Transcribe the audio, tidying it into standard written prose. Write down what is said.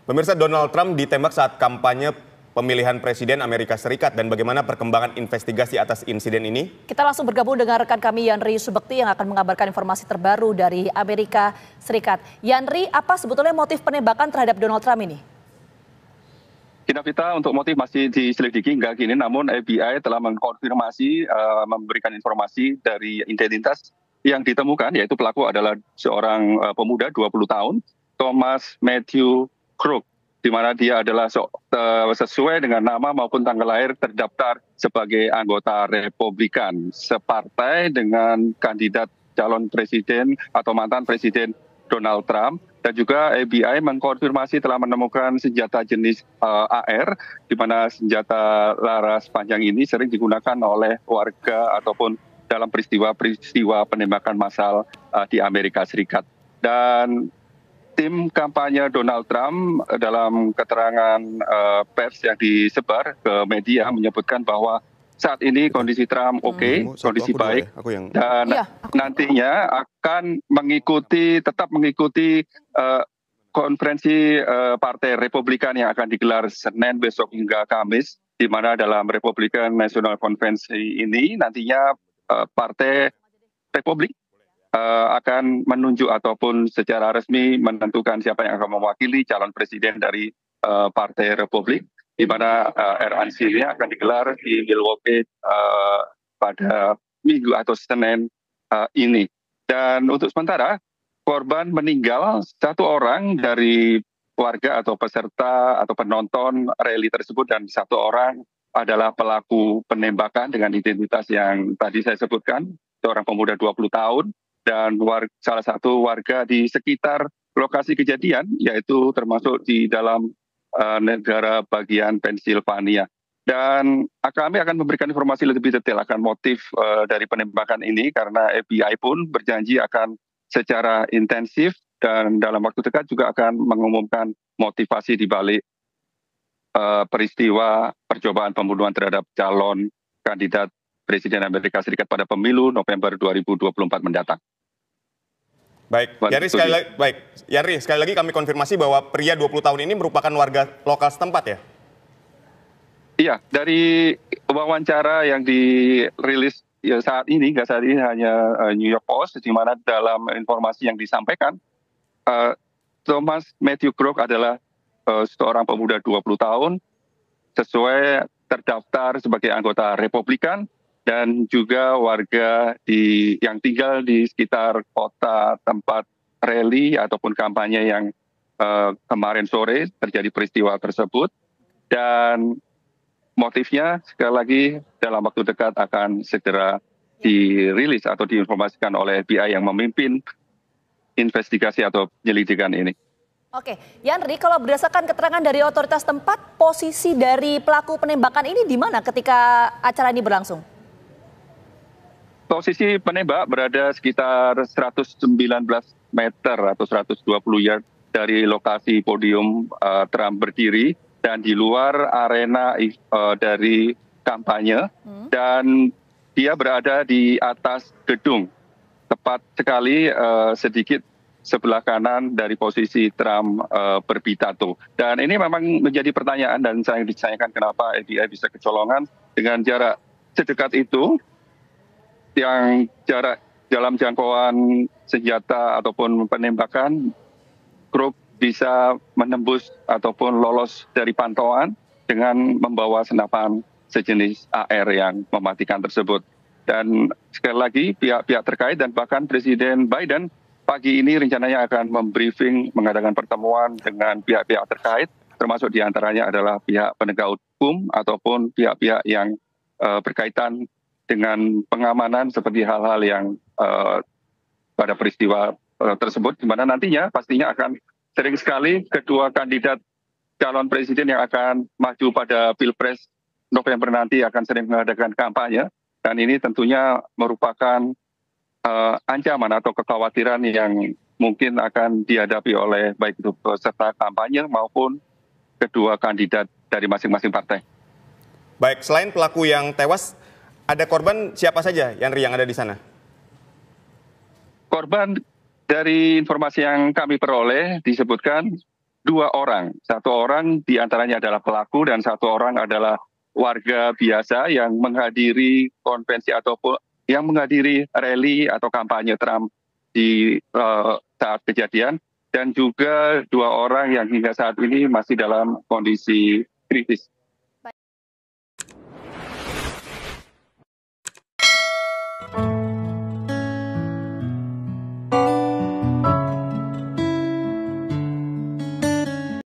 Pemirsa, Donald Trump ditembak saat kampanye pemilihan presiden Amerika Serikat dan bagaimana perkembangan investigasi atas insiden ini? Kita langsung bergabung dengan rekan kami Yanri Subekti yang akan mengabarkan informasi terbaru dari Amerika Serikat. Yanri, apa sebetulnya motif penembakan terhadap Donald Trump ini? Kita untuk motif masih diselidiki hingga kini, namun FBI telah mengkonfirmasi, memberikan informasi dari identitas yang ditemukan, yaitu pelaku adalah seorang pemuda 20 tahun, Thomas Matthew Crook, di mana dia adalah sesuai dengan nama maupun tanggal lahir terdaftar sebagai anggota Republikan, separtai dengan kandidat calon presiden atau mantan presiden Donald Trump. Dan juga FBI mengkonfirmasi telah menemukan senjata jenis AR, di mana senjata laras panjang ini sering digunakan oleh warga ataupun dalam peristiwa penembakan massal di Amerika Serikat. Dan tim kampanye Donald Trump dalam keterangan pers yang disebar ke media menyebutkan bahwa saat ini kondisi Trump kondisi baik, dan nantinya akan tetap mengikuti konferensi Partai Republikan yang akan digelar Senin besok hingga Kamis, di mana dalam Republican National Convention ini nantinya Partai Republik akan menunjuk ataupun secara resmi menentukan siapa yang akan mewakili calon presiden dari Partai Republik, di mana RNC-nya akan digelar di Milwaukee pada Minggu atau Senin ini. Dan untuk sementara, korban meninggal satu orang dari warga atau peserta atau penonton rally tersebut, dan satu orang adalah pelaku penembakan dengan identitas yang tadi saya sebutkan, seorang pemuda 20 tahun, dan salah satu warga di sekitar lokasi kejadian, yaitu termasuk di dalam negara bagian Pennsylvania. Dan kami akan memberikan informasi lebih detail akan motif dari penembakan ini, karena FBI pun berjanji akan secara intensif dan dalam waktu dekat juga akan mengumumkan motivasi di balik peristiwa percobaan pembunuhan terhadap calon kandidat Presiden Amerika Serikat pada pemilu November 2024 mendatang. Baik, Yanri, sekali lagi kami konfirmasi bahwa pria 20 tahun ini merupakan warga lokal setempat ya? Iya, dari wawancara yang dirilis saat ini hanya New York Post, di mana dalam informasi yang disampaikan, Thomas Matthew Crook adalah seorang pemuda 20 tahun, sesuai terdaftar sebagai anggota Republikan, dan juga warga yang tinggal di sekitar kota tempat rally ataupun kampanye yang kemarin sore terjadi peristiwa tersebut. Dan motifnya sekali lagi dalam waktu dekat akan segera dirilis atau diinformasikan oleh FBI yang memimpin investigasi atau penyelidikan ini. Oke, Yanri, kalau berdasarkan keterangan dari otoritas tempat, posisi dari pelaku penembakan ini di mana ketika acara ini berlangsung? Posisi penembak berada sekitar 119 meter atau 120 yard dari lokasi podium Trump berdiri, dan di luar arena dari kampanye, dan dia berada di atas gedung, tepat sekali sedikit sebelah kanan dari posisi Trump berpidato. Dan ini memang menjadi pertanyaan, dan saya ditanyakan kenapa FBI bisa kecolongan dengan jarak sedekat itu, yang jarak dalam jangkauan senjata ataupun penembakan, Crook bisa menembus ataupun lolos dari pantauan dengan membawa senapan sejenis AR yang mematikan tersebut. Dan sekali lagi pihak-pihak terkait dan bahkan Presiden Biden pagi ini rencananya akan mengadakan pertemuan dengan pihak-pihak terkait, termasuk diantaranya adalah pihak penegak hukum ataupun pihak-pihak yang berkaitan dengan pengamanan seperti hal-hal yang pada peristiwa tersebut, di mana nantinya pastinya akan sering sekali kedua kandidat calon presiden yang akan maju pada Pilpres November nanti akan sering mengadakan kampanye, dan ini tentunya merupakan ancaman atau kekhawatiran yang mungkin akan dihadapi oleh baik itu peserta kampanye maupun kedua kandidat dari masing-masing partai. Baik, selain pelaku yang tewas, ada korban siapa saja, Yanri, yang ada di sana? Korban dari informasi yang kami peroleh disebutkan 2 orang. 1 orang diantaranya adalah pelaku dan 1 orang adalah warga biasa yang menghadiri konvensi ataupun yang menghadiri rally atau kampanye Trump di saat kejadian, dan juga 2 orang yang hingga saat ini masih dalam kondisi kritis.